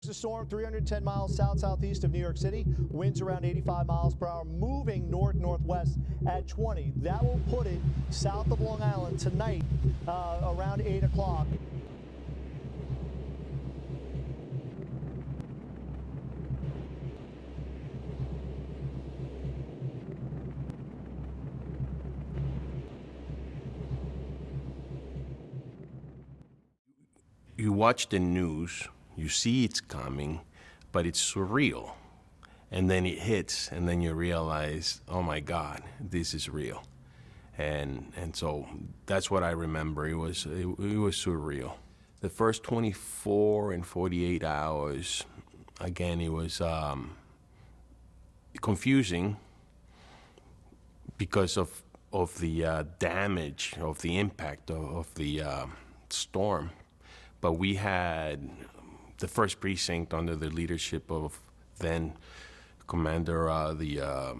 The storm 310 miles south-southeast of New York City, winds around 85 miles per hour, moving north-northwest at 20. That will put it south of Long Island tonight around 8 o'clock. You watch the news, you see it's coming, but it's surreal. And then it hits, and then you realize, oh my God, this is real. And so that's what I remember. It was surreal. The first 24 and 48 hours, again, it was confusing because of the damage, of the impact of the storm. But we had the first precinct under the leadership of then Commander, the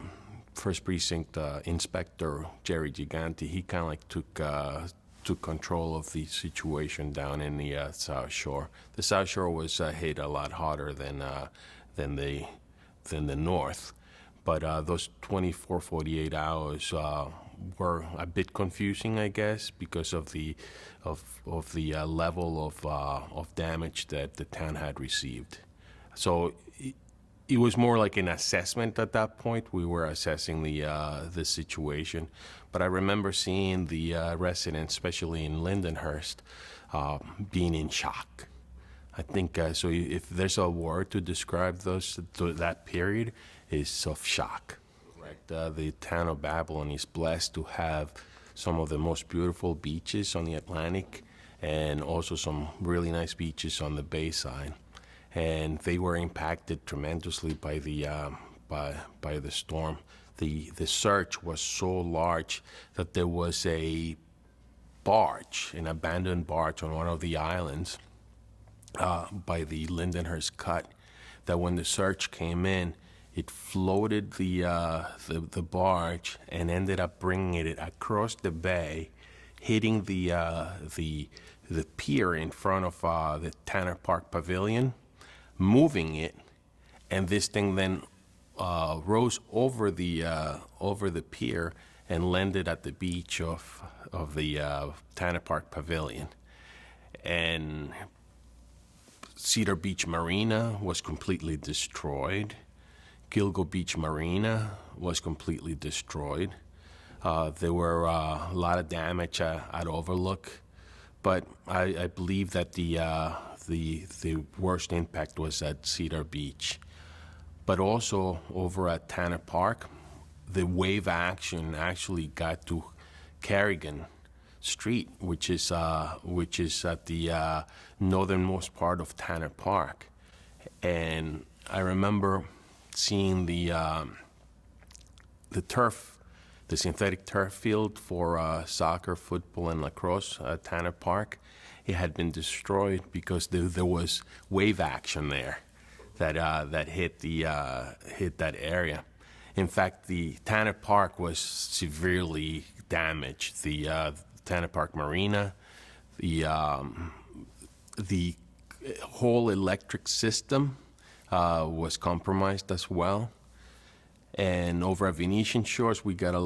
first precinct inspector, Jerry Gigante. He kind of like took control of the situation down in the South Shore. The South Shore was hit a lot harder than the North. But those 24, 48 hours were a bit confusing, I guess, because of the level of damage that the town had received. So it was more like an assessment at that point. We were assessing the situation. But I remember seeing the residents, especially in Lindenhurst, being in shock. I think so. If there's a word to describe that period, is of shock. Right. The town of Babylon is blessed to have some of the most beautiful beaches on the Atlantic, and also some really nice beaches on the bay side. And they were impacted tremendously by the storm. The surge was so large that there was an abandoned barge on one of the islands by the Lindenhurst Cut, that when the surge came in, it floated the barge and ended up bringing it across the bay, hitting the pier in front of the Tanner Park Pavilion, moving it, and this thing then rose over the pier and landed at the beach of the Tanner Park Pavilion. And Cedar Beach Marina was completely destroyed. Gilgo Beach Marina was completely destroyed. There were a lot of damage at Overlook, but I believe that the worst impact was at Cedar Beach. But also over at Tanner Park, the wave action actually got to Carrigan Street, which is at the northernmost part of Tanner Park. And I remember seeing the turf, the synthetic turf field for soccer, football, and lacrosse at Tanner Park. It had been destroyed because there was wave action there that hit that area. In fact, the Tanner Park was severely damaged. The Tanner Park Marina, the whole electric system was compromised as well. And over at Venetian Shores, we got a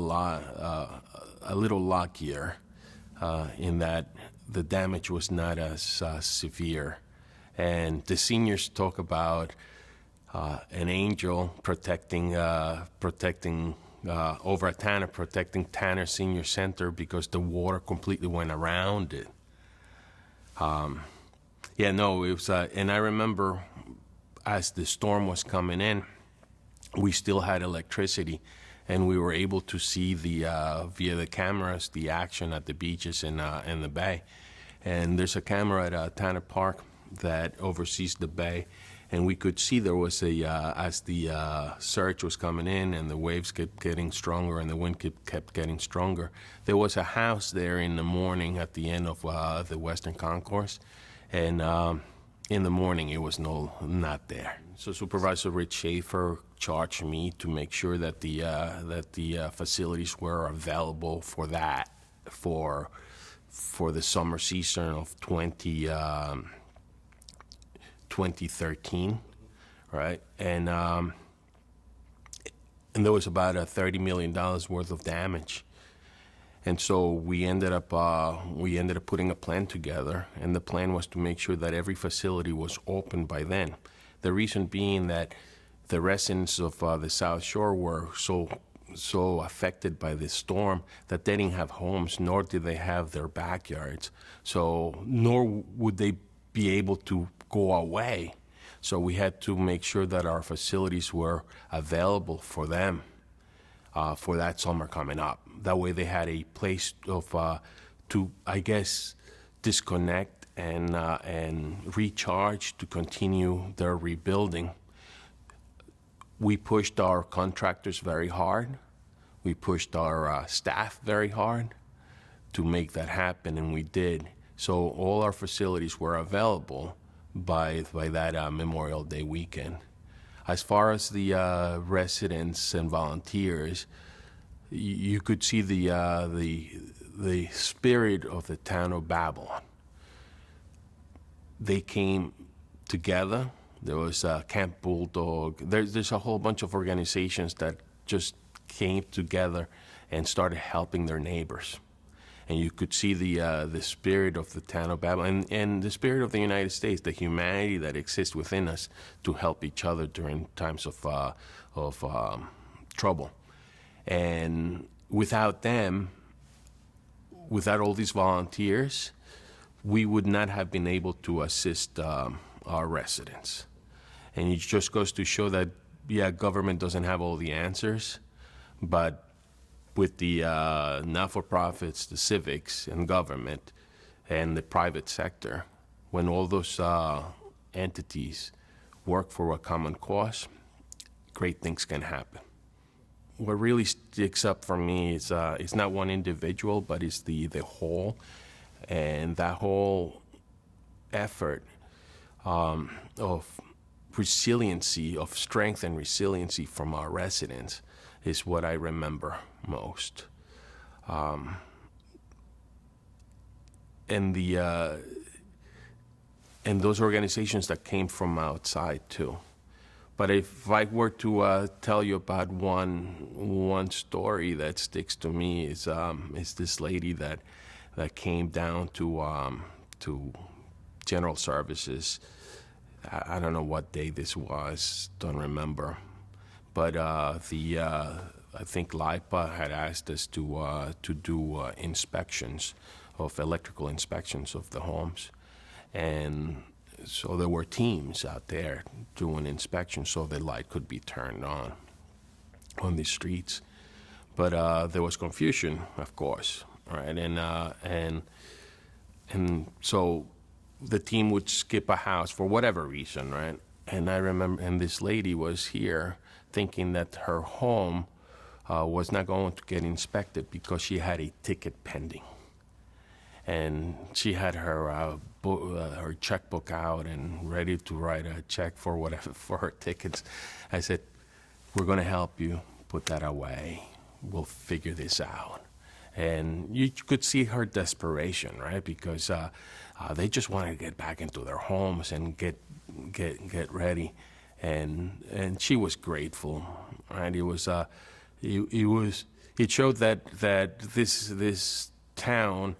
little luckier in that the damage was not as severe. And the seniors talk about an angel protecting over at Tanner, protecting Tanner Senior Center because the water completely went around it. It was, and I remember as the storm was coming in, we still had electricity, and we were able to see via the cameras the action at the beaches in the bay. And there's a camera at Tanner Park that oversees the bay, and we could see there was as the surge was coming in and the waves kept getting stronger and the wind kept getting stronger, there was a house there in the morning at the end of the Western Concourse, and in the morning it was not there. So Supervisor Rich Schaefer charged me to make sure that the facilities were available for that, for the summer season of 20 2013, right? And there was about $30 million worth of damage. And so we ended up putting a plan together, and the plan was to make sure that every facility was open by then. The reason being that the residents of the South Shore were so affected by this storm that they didn't have homes, nor did they have their backyards. So nor would they be able to go away. So we had to make sure that our facilities were available for them for that summer coming up. That way they had a place to, I guess, disconnect and recharge to continue their rebuilding. We pushed our contractors very hard. We pushed our staff very hard to make that happen, and we did. So all our facilities were available by that Memorial Day weekend. As far as the residents and volunteers, you could see the spirit of the town of Babylon. They came together. There was Camp Bulldog. There's a whole bunch of organizations that just came together and started helping their neighbors. And you could see the spirit of the town of Babylon and the spirit of the United States, the humanity that exists within us to help each other during times of trouble. And without them, without all these volunteers, we would not have been able to assist our residents. And it just goes to show that, yeah, government doesn't have all the answers, but with the not-for-profits, the civics and government, and the private sector, when all those entities work for a common cause, great things can happen. What really sticks up for me is it's not one individual, but it's the whole, and that whole effort of resiliency, of strength and resiliency from our residents is what I remember most. And those organizations that came from outside too. But if I were to tell you about one story that sticks to me is this lady that came down to General Services. I don't know what day this was, don't remember. But I think LIPA had asked us to do inspections of electrical inspections of the homes. And so there were teams out there doing inspections so the light could be turned on the streets. But there was confusion, of course, right? And so the team would skip a house for whatever reason, right? And I remember, and this lady was here thinking that her home was not going to get inspected because she had a ticket pending. And she had her checkbook out and ready to write a check for whatever for her tickets. I said, "We're going to help you put that away. We'll figure this out." And you could see her desperation, right? Because they just wanted to get back into their homes and get ready. And she was grateful, right? It showed that this town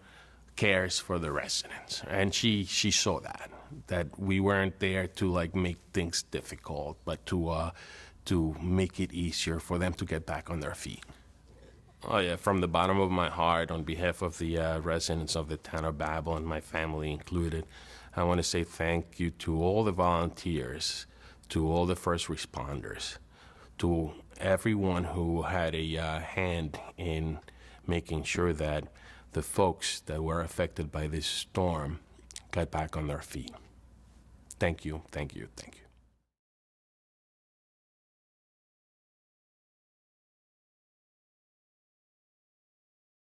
cares for the residents, and she saw that we weren't there to like make things difficult, but to make it easier for them to get back on their feet. Oh yeah, from the bottom of my heart, on behalf of the residents of the town of Babylon, my family included, I want to say thank you to all the volunteers, to all the first responders, to everyone who had a hand in making sure that the folks that were affected by this storm got back on their feet. Thank you, thank you, thank you.